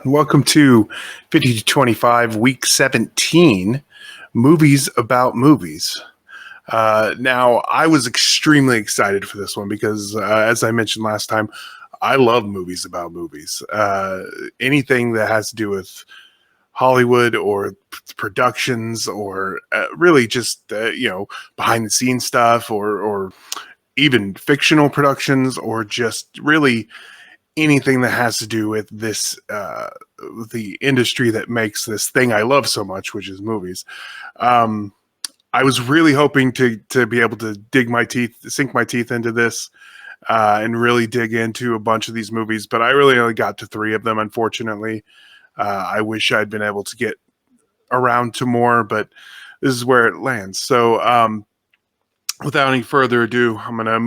Welcome to 50 to 25, week 17, movies about movies. Now, I was extremely excited for this one because, as I mentioned last time, I love movies about movies. Anything that has to do with Hollywood or productions or really just, behind the scenes stuff or even fictional productions or just really anything that has to do with this the industry that makes this thing I love so much, which is movies. I was really hoping to be able to sink my teeth into this and really dig into a bunch of these movies, but I really only got to 3 of them, unfortunately. I wish I'd been able to get around to more, but this is where it lands. So without any further ado, I'm going to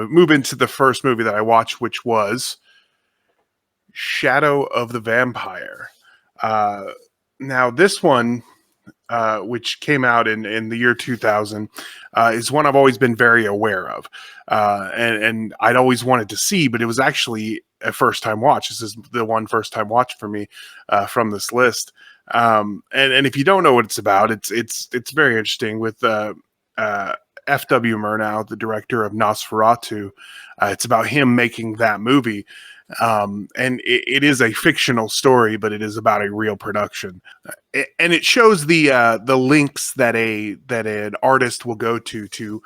move into the first movie that I watched, which was Shadow of the Vampire. Now, this one, which came out in the year 2000, is one I've always been very aware of. And I'd always wanted to see, but it was actually a first-time watch. This is the one first-time watch for me from this list. And if you don't know what it's about, it's very interesting with F.W. Murnau, the director of Nosferatu. It's about him making that movie. And it is a fictional story, but it is about a real production, and it shows the links that an artist will go to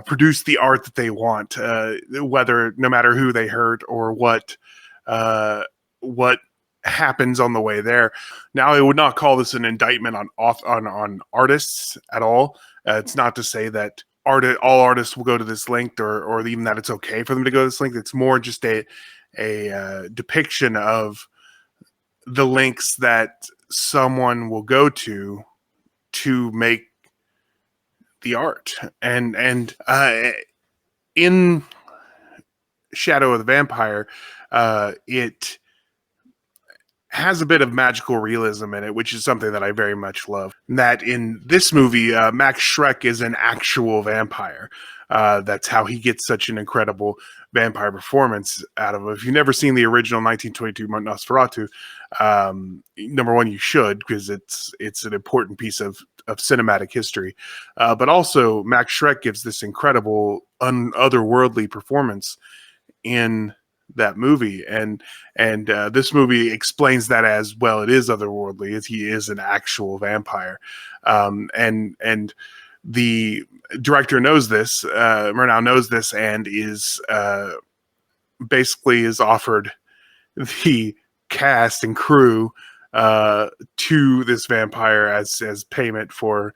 produce the art that they want, no matter who they hurt or what happens on the way there. Now, I would not call this an indictment on artists at all. It's not to say that all artists will go to this link, or even that it's okay for them to go to this link. It's more just a depiction of the links that someone will go to make the art. And in Shadow of the Vampire, it has a bit of magical realism in it, which is something that I very much love. That in this movie, Max Schreck is an actual vampire. That's how he gets such an incredible vampire performance out of him. If you've never seen the original 1922 Nosferatu, number one, you should, because it's an important piece of cinematic history. But also, Max Schreck gives this incredible, otherworldly performance in that movie, and this movie explains that as well. It is otherworldly, as he is an actual vampire, and the director knows this. Murnau knows this, and is basically offered the cast and crew to this vampire as payment for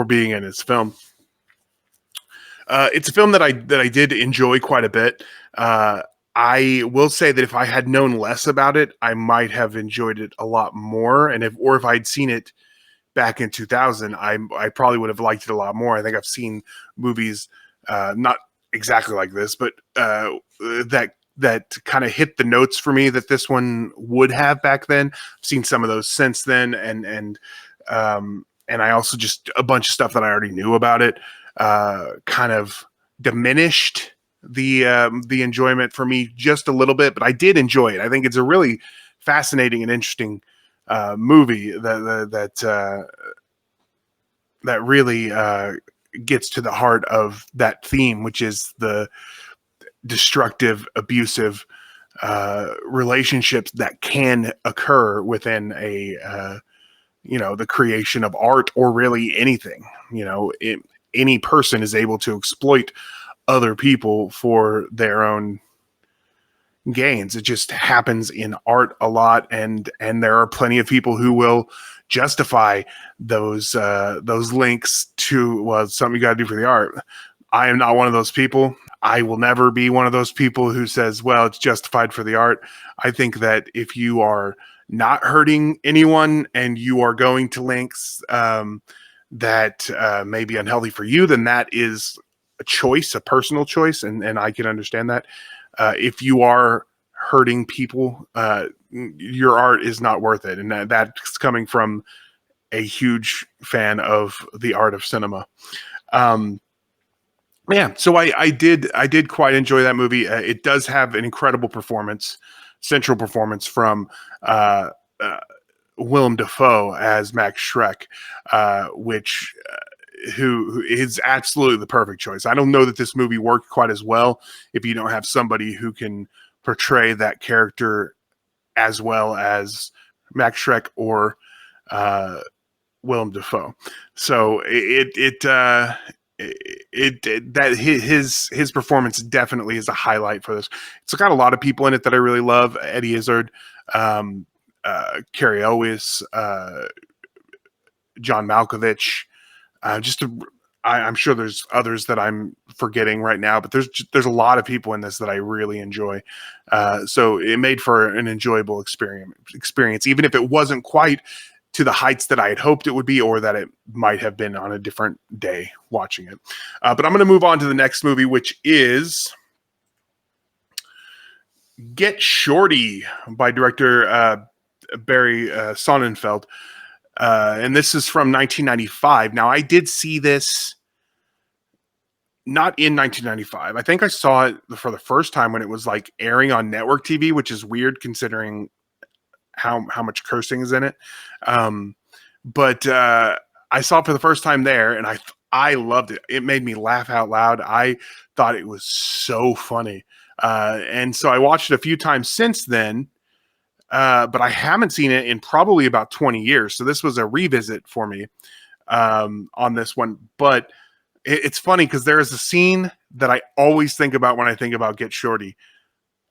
being in his film. It's a film that I did enjoy quite a bit. I will say that if I had known less about it, I might have enjoyed it a lot more. And if I'd seen it back in 2000, I probably would have liked it a lot more. I think I've seen movies, not exactly like this, but that kind of hit the notes for me that this one would have back then. I've seen some of those since then, and I also just a bunch of stuff that I already knew about it. Kind of diminished the enjoyment for me just a little bit, but I did enjoy it. I think it's a really fascinating and interesting movie that really gets to the heart of that theme, which is the destructive, abusive relationships that can occur within the creation of art, or really anything. Any person is able to exploit other people for their own gains. It just happens in art a lot, and there are plenty of people who will justify those links to, well, it's something you got to do for the art. I am not one of those people. I will never be one of those people who says, well, it's justified for the art. I think that if you are not hurting anyone and you are going to links that may be unhealthy for you, then that is a choice, a personal choice, and I can understand that. If you are hurting people, your art is not worth it, and that's coming from a huge fan of the art of cinema. Yeah, so I did quite enjoy that movie. It does have an incredible performance, central performance from uh, uh, Willem Dafoe as Max Shrek, which who is absolutely the perfect choice. I don't know that this movie worked quite as well if you don't have somebody who can portray that character as well as Max Shrek or uh, Willem Dafoe. So that his performance definitely is a highlight for this. It's got a lot of people in it that I really love. Eddie Izzard, um, Carrie Elwes, John Malkovich. Just to, I'm sure there's others that I'm forgetting right now, but there's a lot of people in this that I really enjoy. So it made for an enjoyable experience, even if it wasn't quite to the heights that I had hoped it would be, or that it might have been on a different day watching it. But I'm going to move on to the next movie, which is Get Shorty by director Barry Sonnenfeld. And this is from 1995. Now, I did see this not in 1995. I think I saw it for the first time when it was like airing on network TV, which is weird considering how much cursing is in it. But I saw it for the first time there, and I loved it. It made me laugh out loud. I thought it was so funny, and so I watched it a few times since then. But I haven't seen it in probably about 20 years. So this was a revisit for me on this one. But it's funny because there is a scene that I always think about when I think about Get Shorty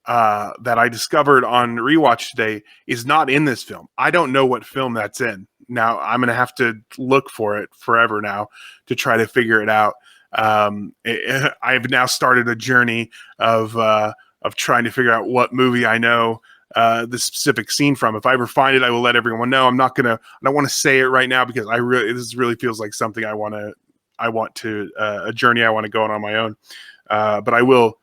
that I discovered on rewatch today is not in this film. I don't know what film that's in. Now I'm going to have to look for it forever now to try to figure it out. I've now started a journey of trying to figure out what movie I know the specific scene from. If I ever find it, I will let everyone know. I don't want to say it right now because this really feels like something I want to a journey I want to go on my own. But I will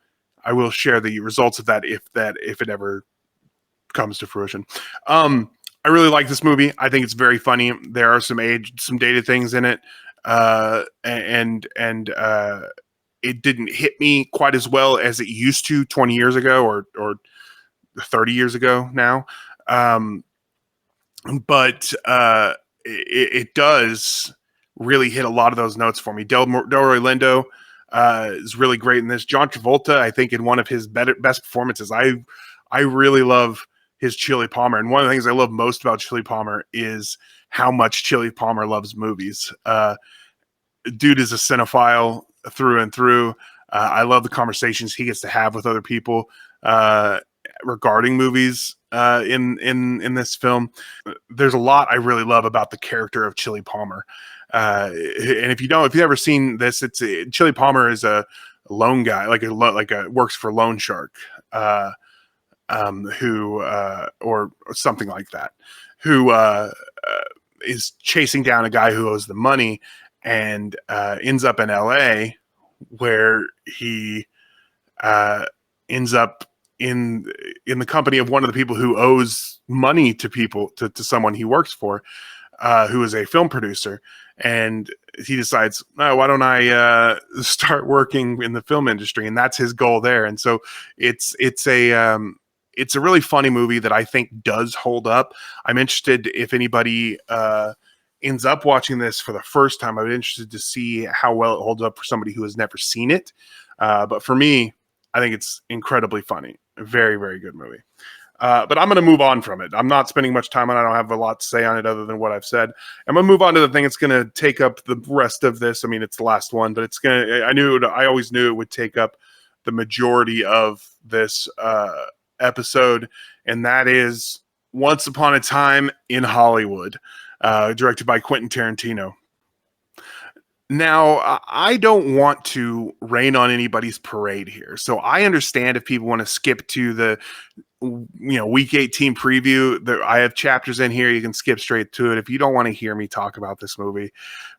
share the results of that if it ever comes to fruition. I really like this movie. I think it's very funny. There are some dated things in it. And it didn't hit me quite as well as it used to 20 years ago or 30 years ago now. But it does really hit a lot of those notes for me. Delroy Lindo is really great in this. John Travolta, I think, in one of his best performances. I really love his Chili Palmer. And one of the things I love most about Chili Palmer is how much Chili Palmer loves movies. Dude is a cinephile through and through. I love the conversations he gets to have with other people regarding movies in this film. There's a lot I really love about the character of Chili Palmer. And if you've ever seen this, Chili Palmer is a loan guy, works for Loan Shark, who or something like that, who is chasing down a guy who owes the money and ends up in LA, where he ends up in the company of one of the people who owes money to someone he works for, who is a film producer. And he decides, oh, why don't I start working in the film industry? And that's his goal there. And so it's a really funny movie that I think does hold up. I'm interested if anybody ends up watching this for the first time. I'm interested to see how well it holds up for somebody who has never seen it. But for me, I think it's incredibly funny. A very, very good movie. But I'm going to move on from it. I'm not spending much time on it. I don't have a lot to say on it other than what I've said. I'm going to move on to the thing that's going to take up the rest of this. I mean, it's the last one, but I always knew it would take up the majority of this episode. And that is Once Upon a Time in Hollywood, directed by Quentin Tarantino. Now, I don't want to rain on anybody's parade here. So I understand if people want to skip to the week 18 preview. I have chapters in here. You can skip straight to it if you don't want to hear me talk about this movie,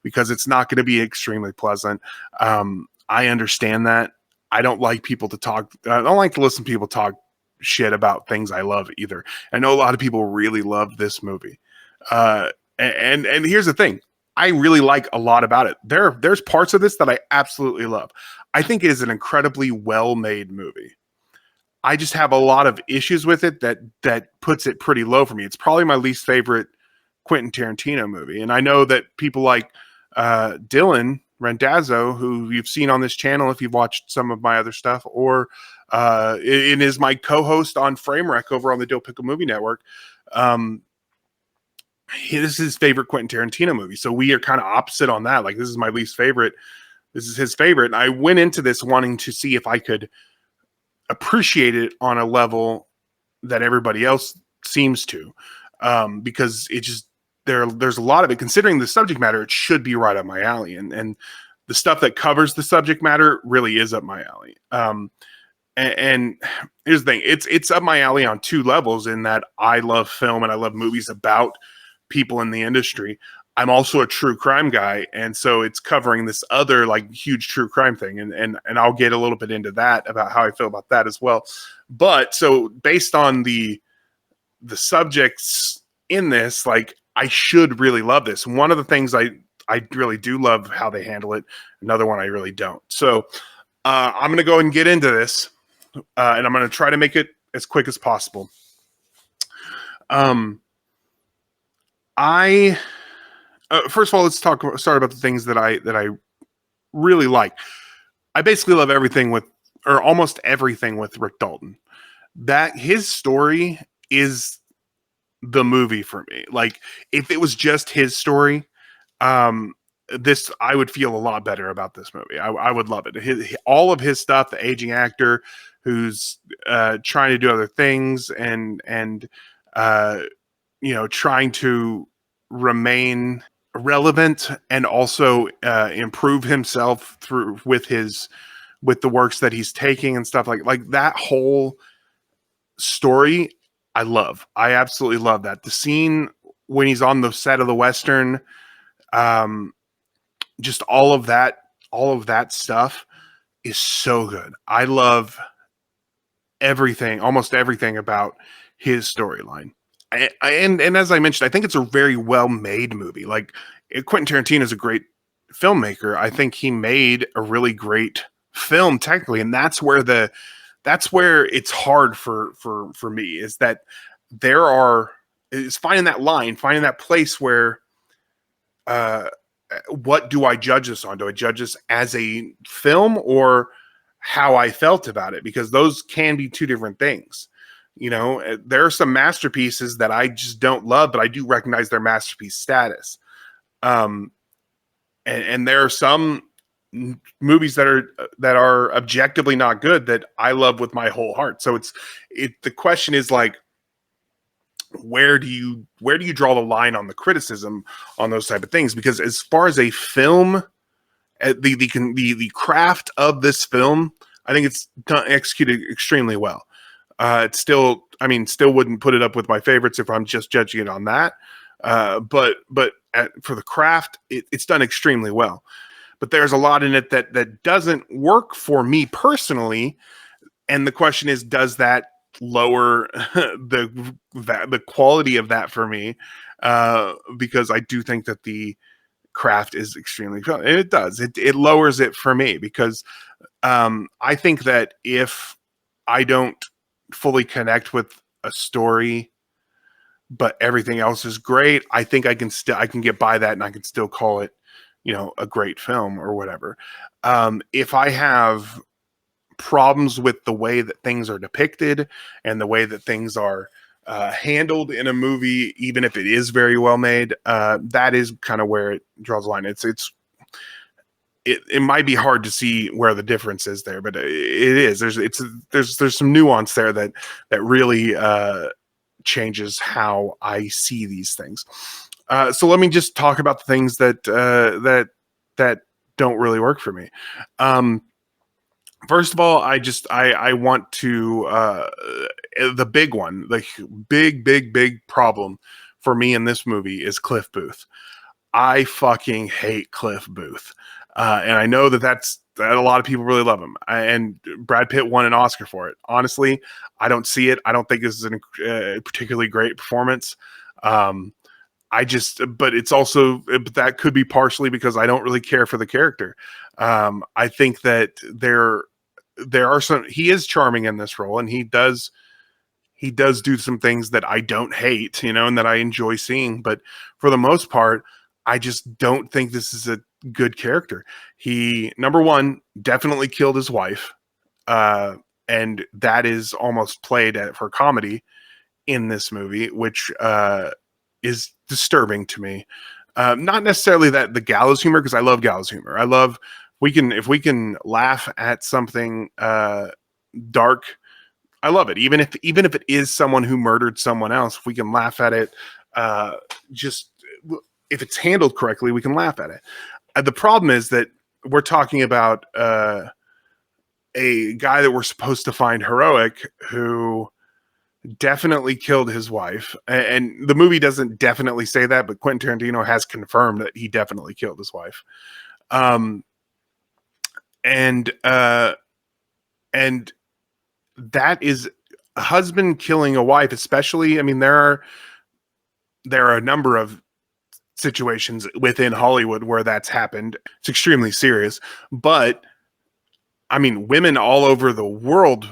because it's not going to be extremely pleasant. I understand that. I don't like people to talk. I don't like to listen to people talk shit about things I love either. I know a lot of people really love this movie. And here's the thing. I really like a lot about it. There's parts of this that I absolutely love. I think it is an incredibly well-made movie. I just have a lot of issues with it that puts it pretty low for me. It's probably my least favorite Quentin Tarantino movie, and I know that people like Dylan Randazzo, who you've seen on this channel if you've watched some of my other stuff, or it is my co-host on Framerec over on the Dill Pickle Movie Network. This is his favorite Quentin Tarantino movie, so we are kind of opposite on that. Like, this is my least favorite. This is his favorite. And I went into this wanting to see if I could appreciate it on a level that everybody else seems to, because it just there's a lot of it. Considering the subject matter, it should be right up my alley, and the stuff that covers the subject matter really is up my alley. And here's the thing: it's up my alley on two levels. In that I love film and I love movies about people in the industry. I'm also a true crime guy, and so it's covering this other like huge true crime thing, and I'll get a little bit into that about how I feel about that as well. But so based on the subjects in this, like, I should really love this. One of the things I really do love how they handle it. Another one I really don't. So I'm going to go and get into this, and I'm going to try to make it as quick as possible. First of all, let's start about the things that I really like. I basically love everything or almost everything with Rick Dalton. That his story is the movie for me. Like, if it was just his story, I would feel a lot better about this movie. I would love it. All of his stuff, the aging actor who's trying to do other things and trying to remain relevant and also improve himself with the works that he's taking and stuff like that whole story. I absolutely love that. The scene when he's on the set of the Western, just all of that stuff is so good. I love almost everything about his storyline. And as I mentioned, I think it's a very well-made movie. Like, Quentin Tarantino is a great filmmaker. I think he made a really great film technically, and that's where it's hard for me, is that is finding that line, finding that place where what do I judge this on? Do I judge this as a film or how I felt about it? Because those can be two different things. There are some masterpieces that I just don't love, but I do recognize their masterpiece status. And there are some movies that are objectively not good that I love with my whole heart. So the question is, like, where do you draw the line on the criticism on those type of things? Because as far as a film, the craft of this film, I think it's executed extremely well. It's still wouldn't put it up with my favorites if I'm just judging it on that. But for the craft, it's done extremely well. But there's a lot in it that doesn't work for me personally. And the question is, does that lower the quality of that for me? Because I do think that the craft is extremely fun. And it does. It lowers it for me because I think that if I don't fully connect with a story, but everything else is great, I think I can get by that, and I can still call it, a great film or whatever. If I have problems with the way that things are depicted and the way that things are handled in a movie, even if it is very well made, that is kind of where it draws the line. It might be hard to see where the difference is there, but it is. There's some nuance there that really changes how I see these things. So let me just talk about the things that don't really work for me. First of all, I want to the big one, the big problem for me in this movie is Cliff Booth. I fucking hate Cliff Booth. And I know that a lot of people really love him. And Brad Pitt won an Oscar for it. Honestly, I don't see it. I don't think this is a particularly great performance. But it's also, that could be partially because I don't really care for the character. I think that there are some. He is charming in this role, and he does do some things that I don't hate, and that I enjoy seeing. But for the most part, I just don't think this is a good character. He, number one, definitely killed his wife, uh, and that is almost played for comedy in this movie, which is disturbing to me. Not necessarily that the gallows humor, because I love gallows humor. I love if we can laugh at something dark. I love it. Even if it is someone who murdered someone else, if we can laugh at it, just if it's handled correctly, we can laugh at it. The problem is that we're talking about a guy that we're supposed to find heroic who definitely killed his wife. And the movie doesn't definitely say that, but Quentin Tarantino has confirmed that he definitely killed his wife. Um, and that is a husband killing a wife, especially. I mean, there are a number of situations within Hollywood where that's happened. It's extremely serious, but I mean, women all over the world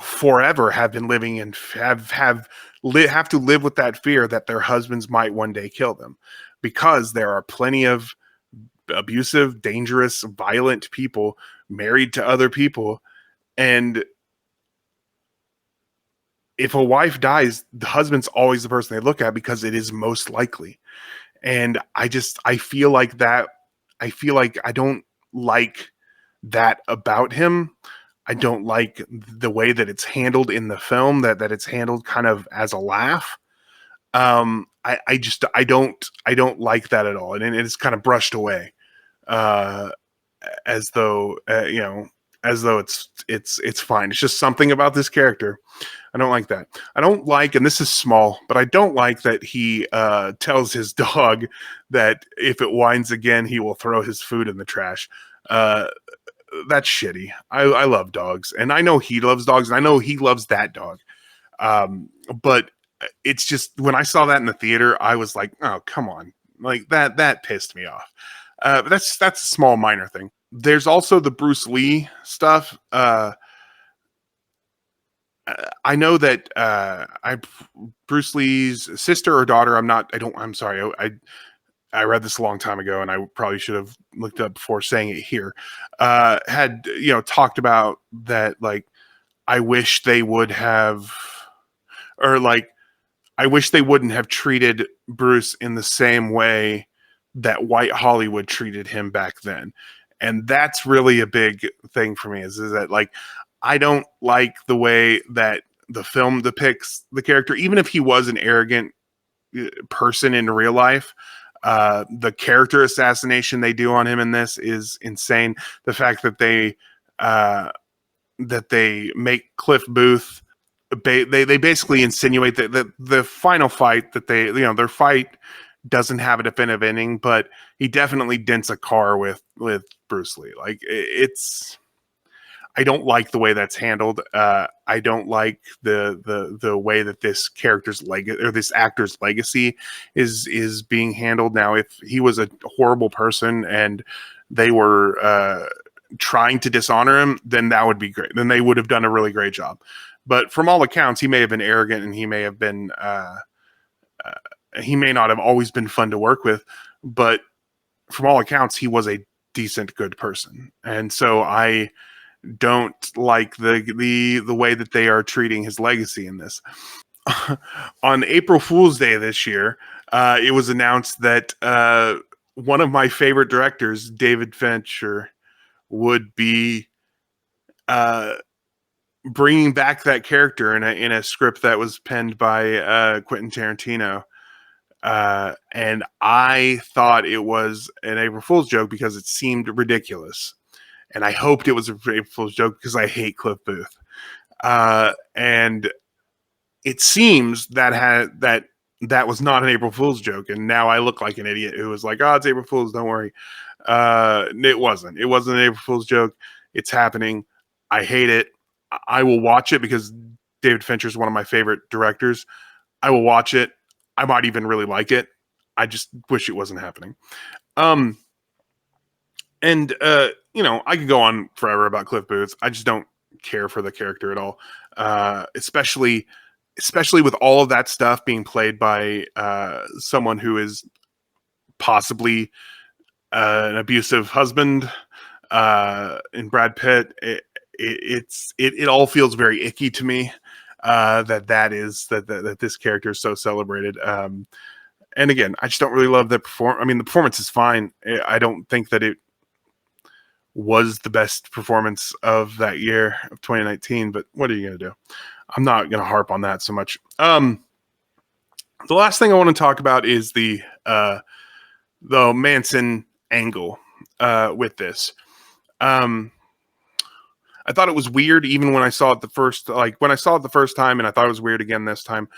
forever have been living and have to live with that fear that their husbands might one day kill them, because there are plenty of abusive, dangerous, violent people married to other people. And if a wife dies, the husband's always the person they look at because it is most likely. And I feel like that. I feel like I don't like that about him. I don't like the way that it's handled in the film, that it's handled kind of as a laugh. I don't like that at all. And it's kind of brushed away, uh, as though, as though it's fine. It's just something about this character. I don't like that. I don't like, and this is small, but I don't like that he tells his dog that if it whines again, he will throw his food in the trash. That's shitty. I love dogs, and I know he loves dogs, and I know he loves that dog. But it's just, when I saw that in the theater, I was like, oh, come on. Like that pissed me off. But that's a small minor thing. There's also the Bruce Lee stuff. I know that Bruce Lee's sister or daughter. I'm sorry. I read this a long time ago, and I probably should have looked up before saying it here. Had talked about that, like, I wish they would have, or like, I wish they wouldn't have treated Bruce in the same way that white Hollywood treated him back then. And that's really a big thing for me, is that, like, I don't like the way that the film depicts the character, even if he was an arrogant person in real life. The character assassination they do on him in this is insane. The fact that they make Cliff Booth, they basically insinuate that the final fight, that their fight doesn't have a definitive ending, but he definitely dents a car with Bruce Lee. Like, I don't like the way that's handled. I don't like the way that this character's this actor's legacy is being handled. Now, if he was a horrible person and they were trying to dishonor him, then that would be great. Then they would have done a really great job. But from all accounts, he may have been arrogant, and he may have been he may not have always been fun to work with. But from all accounts, he was a decent, good person, and so I don't like the way that they are treating his legacy in this. On April Fool's Day this year, it was announced that one of my favorite directors, David Fincher, would be bringing back that character in a script that was penned by Quentin Tarantino. And I thought it was an April Fool's joke because it seemed ridiculous. And I hoped it was a April Fool's joke because I hate Cliff Booth. And it seems that was not an April Fool's joke. And now I look like an idiot who was like, oh, it's April Fool's, don't worry. It wasn't. It wasn't an April Fool's joke. It's happening. I hate it. I will watch it because David Fincher is one of my favorite directors. I will watch it. I might even really like it. I just wish it wasn't happening. And And I could go on forever about Cliff Booth. I just don't care for the character at all, especially with all of that stuff being played by someone who is possibly an abusive husband in Brad Pitt. It all feels very icky to me. That this character is so celebrated. And again, I just don't really love the performance. I mean, the performance is fine. I don't think that it was the best performance of that year of 2019. But what are you going to do? I'm not going to harp on that so much. The last thing I want to talk about is the Manson angle with this. I thought it was weird even when I saw it the first time, and I thought it was weird again this time.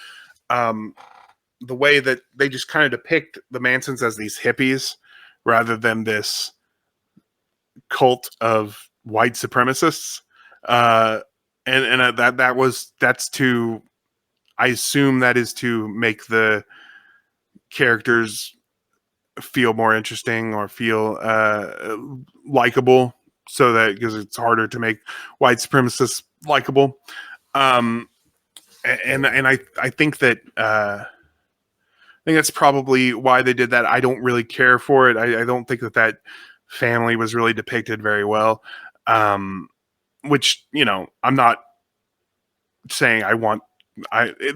The way that they just kind of depict the Mansons as these hippies rather than this cult of white supremacists. I assume that is to make the characters feel more interesting or feel likable, so that because it's harder to make white supremacists likable. And I think that I think that's probably why they did that. I don't really care for it. I don't think that family was really depicted very well. Which, I'm not saying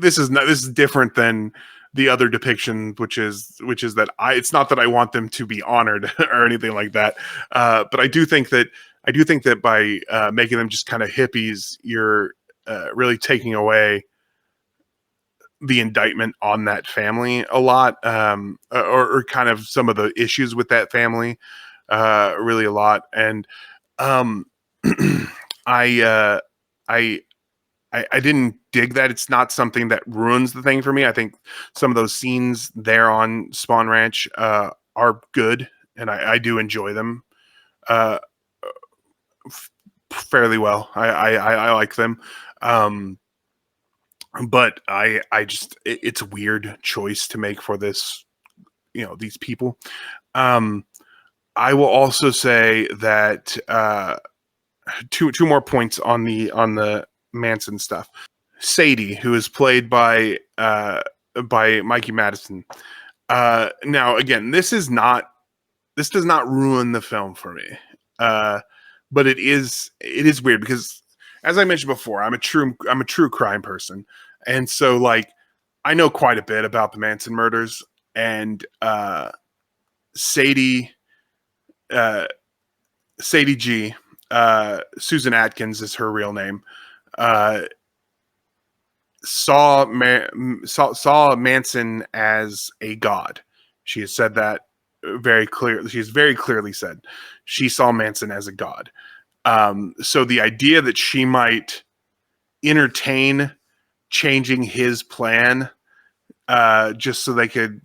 this is different than the other depiction, which is that it's not that I want them to be honored or anything like that. But I do think that by making them just kind of hippies, you're really taking away the indictment on that family a lot, or kind of some of the issues with that family, really a lot. And I didn't dig that. It's not something that ruins the thing for me. I think some of those scenes there on Spawn Ranch are good, and I do enjoy them fairly well. I like them. But it's a weird choice to make for this, these people. I will also say that two more points on the Manson stuff. Sadie, who is played by Mikey Madison. Now, again, this does not ruin the film for me. But it is weird because, as I mentioned before, I'm a true crime person, and so I know quite a bit about the Manson murders, and Sadie G, Susan Atkins is her real name, saw Manson as a god. She has said that very clearly. She's very clearly said she saw Manson as a god. So the idea that she might entertain changing his plan just so they could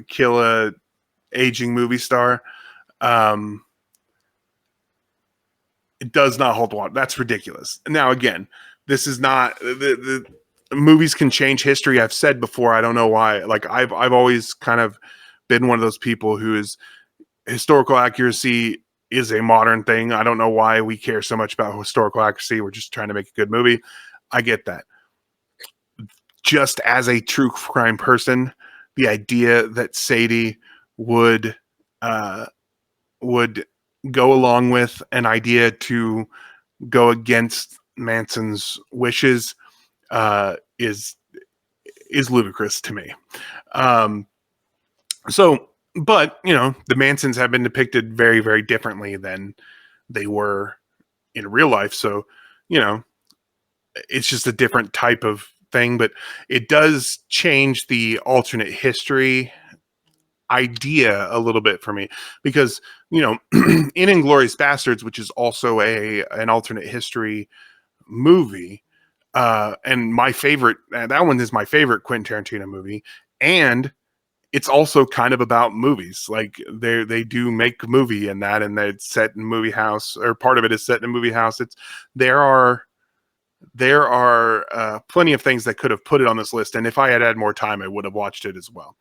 kill a aging movie star, it does not hold water. That's ridiculous. Now, again, this is not the movies can change history. I've said before, I don't know why. I've always kind of been one of those people who is historical accuracy is a modern thing. I don't know why we care so much about historical accuracy. We're just trying to make a good movie. I get that. Just as a true crime person, the idea that Sadie would go along with an idea to go against Manson's wishes is ludicrous to me. But, the Mansons have been depicted very, very differently than they were in real life. So, it's just a different type of thing, but it does change the alternate history idea a little bit for me because, in Inglourious Bastards, which is also an alternate history movie, and my favorite, that one is my favorite Quentin Tarantino movie. And it's also kind of about movies. They do make a movie in that, and it's set in a movie house, or part of it is set in a movie house. There are plenty of things that could have put it on this list, and if I had more time, I would have watched it as well.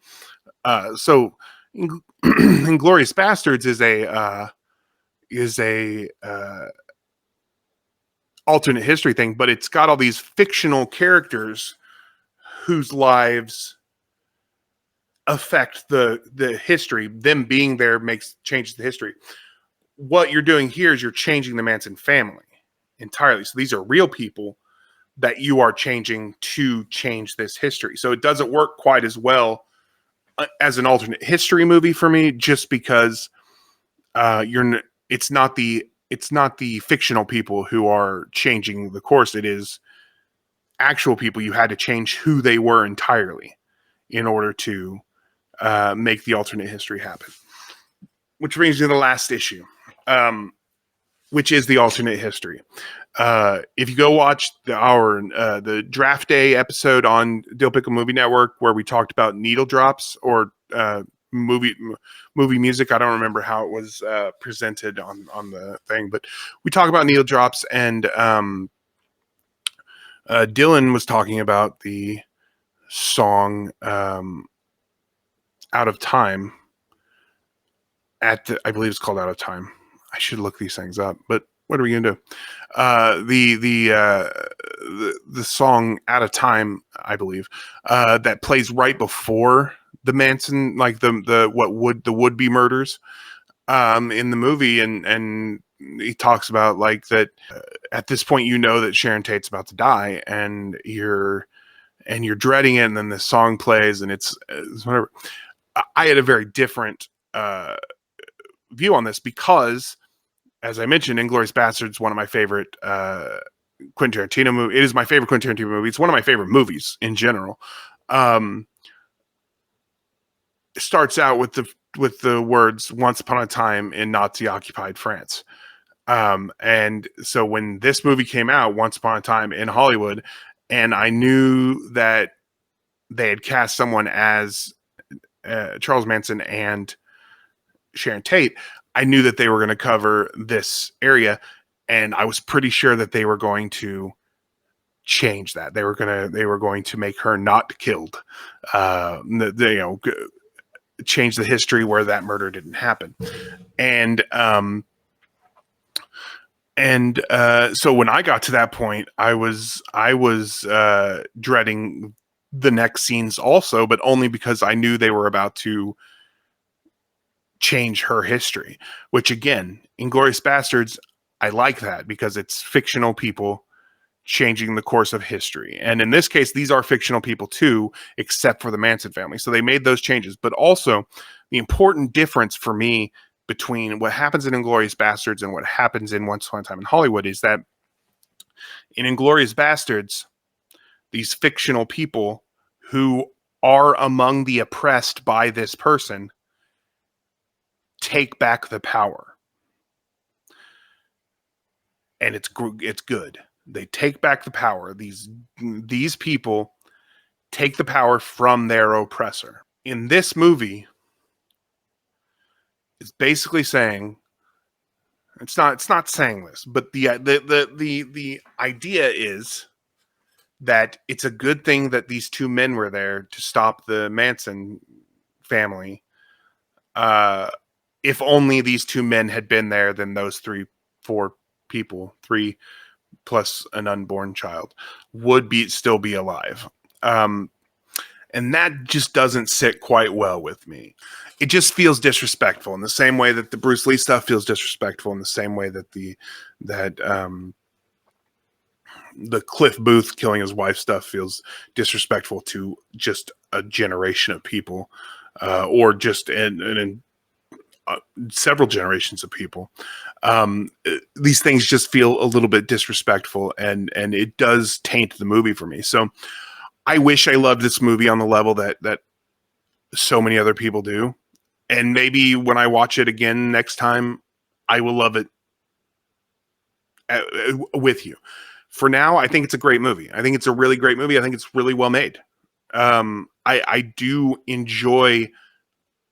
So Inglourious Bastards is a a alternate history thing, but it's got all these fictional characters whose lives affect the history. Them being there changes the history. What you're doing here is you're changing the Manson family entirely. So these are real people that you are changing to change this history. So it doesn't work quite as well as an alternate history movie for me, just because it's not the fictional people who are changing the course. It is actual people. You had to change who they were entirely in order to make the alternate history happen. Which brings me to the last issue, which is the alternate history. If you go watch the draft day episode on Dill Pickle Movie Network, where we talked about needle drops or movie music, I don't remember how it was presented on the thing, but we talk about needle drops, and Dylan was talking about the song Out of Time I believe it's called Out of Time. I should look these things up, but what are we gonna do? The song Out of Time, I believe, that plays right before the Manson, like the would-be murders in the movie, and he talks about like that at this point you know that Sharon Tate's about to die, and you're dreading it, and then the song plays, and it's whatever. I had a very different view on this because, as I mentioned, Inglourious Basterds, one of my favorite Quentin Tarantino movie. It is my favorite Quentin Tarantino movie. It's one of my favorite movies in general. It starts out with the words "Once upon a time in Nazi-occupied France," and so when this movie came out, Once Upon a Time in Hollywood, and I knew that they had cast someone as Charles Manson and Sharon Tate, I knew that they were going to cover this area, and I was pretty sure that they were going to change that. They were going to make her not killed. Change the history where that murder didn't happen. And so when I got to that point, I was dreading the next scenes also, but only because I knew they were about to change her history, which again, Inglourious Basterds, I like that because it's fictional people changing the course of history. And in this case, these are fictional people too, except for the Manson family. So they made those changes. But also, the important difference for me between what happens in Inglourious Basterds and what happens in Once Upon a Time in Hollywood is that in Inglourious Basterds, these fictional people who are among the oppressed by this person take back the power. And it's good. They take back the power. These people take the power from their oppressor. In this movie, it's basically saying, it's not saying this, but the idea is that it's a good thing that these two men were there to stop the Manson family. If only these two men had been there, then those 4 people, 3 plus an unborn child, would still be alive. And that just doesn't sit quite well with me. It just feels disrespectful in the same way that the Bruce Lee stuff feels disrespectful, in the same way that the Cliff Booth killing his wife stuff feels disrespectful to just a generation of people, or just in several generations of people. These things just feel a little bit disrespectful, and it does taint the movie for me. So I wish I loved this movie on the level that so many other people do. And maybe when I watch it again next time, I will love it with you. For now, I think it's a great movie. I think it's a really great movie. I think it's really well made. I do enjoy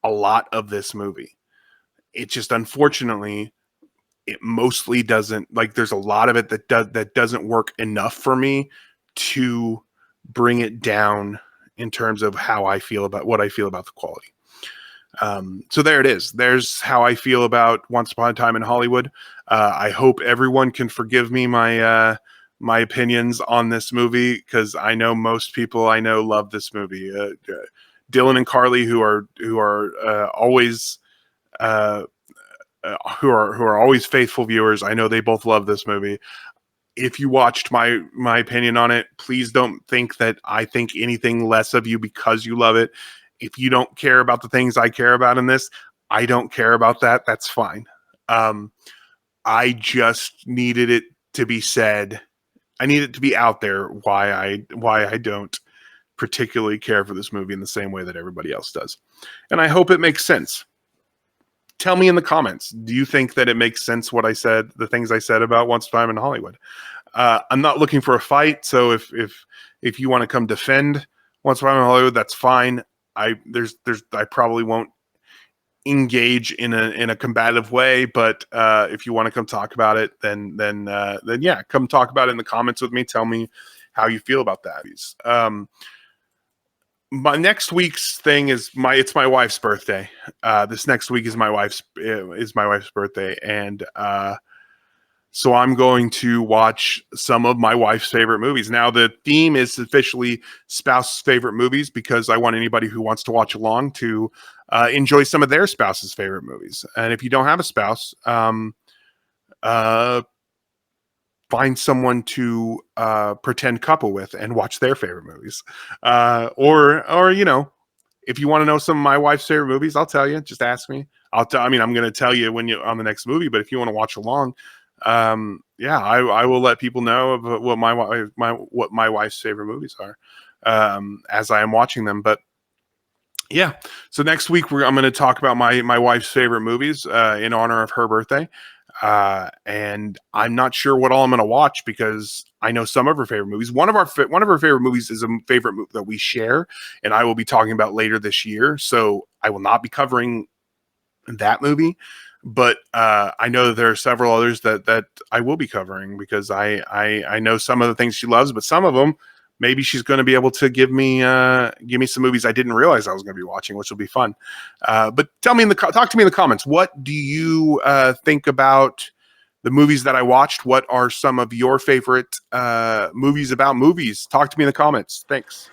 a lot of this movie. It just, unfortunately, it mostly doesn't, like, there's a lot of it that doesn't work enough for me to bring it down in terms of how I feel about what I feel about the quality. So there it is. There's how I feel about Once Upon a Time in Hollywood. I hope everyone can forgive me my opinions on this movie, because I know most people I know love this movie. Dylan and Carly, who are always who are always faithful viewers, I know they both love this movie. If you watched my opinion on it, please don't think that I think anything less of you because you love it. If you don't care about the things I care about in this, I don't care about that. That's fine. I just needed it to be said. I need it to be out there why I don't particularly care for this movie in the same way that everybody else does. And I hope it makes sense. Tell me in the comments, do you think that it makes sense what I said, the things I said about Once Upon a Time in Hollywood? I'm not looking for a fight, so if you want to come defend Once Upon a Time in Hollywood, that's fine. I probably won't engage in a combative way, but if you want to come talk about it, then yeah, come talk about it in the comments with me. Tell me how you feel about that. My next week's thing is it's my wife's birthday. This next week is my wife's birthday, and so I'm going to watch some of my wife's favorite movies. Now the theme is officially spouse's favorite movies, because I want anybody who wants to watch along to enjoy some of their spouse's favorite movies. And if you don't have a spouse, find someone to pretend couple with and watch their favorite movies. Or if you want to know some of my wife's favorite movies, I'll tell you. Just ask me. I'm going to tell you when you on the next movie. But if you want to watch along, yeah, I will let people know of what my wife's favorite movies are as I am watching them. But yeah, so next week I'm going to talk about my wife's favorite movies in honor of her birthday. And I'm not sure what all I'm going to watch, because I know some of her favorite movies. One of her favorite movies is a favorite movie that we share, and I will be talking about later this year. So I will not be covering that movie, but I know that there are several others that I will be covering, because I know some of the things she loves, but some of them maybe she's going to be able to give me some movies I didn't realize I was going to be watching, which will be fun. But talk to me in the comments. What do you think about the movies that I watched? What are some of your favorite movies about movies? Talk to me in the comments. Thanks.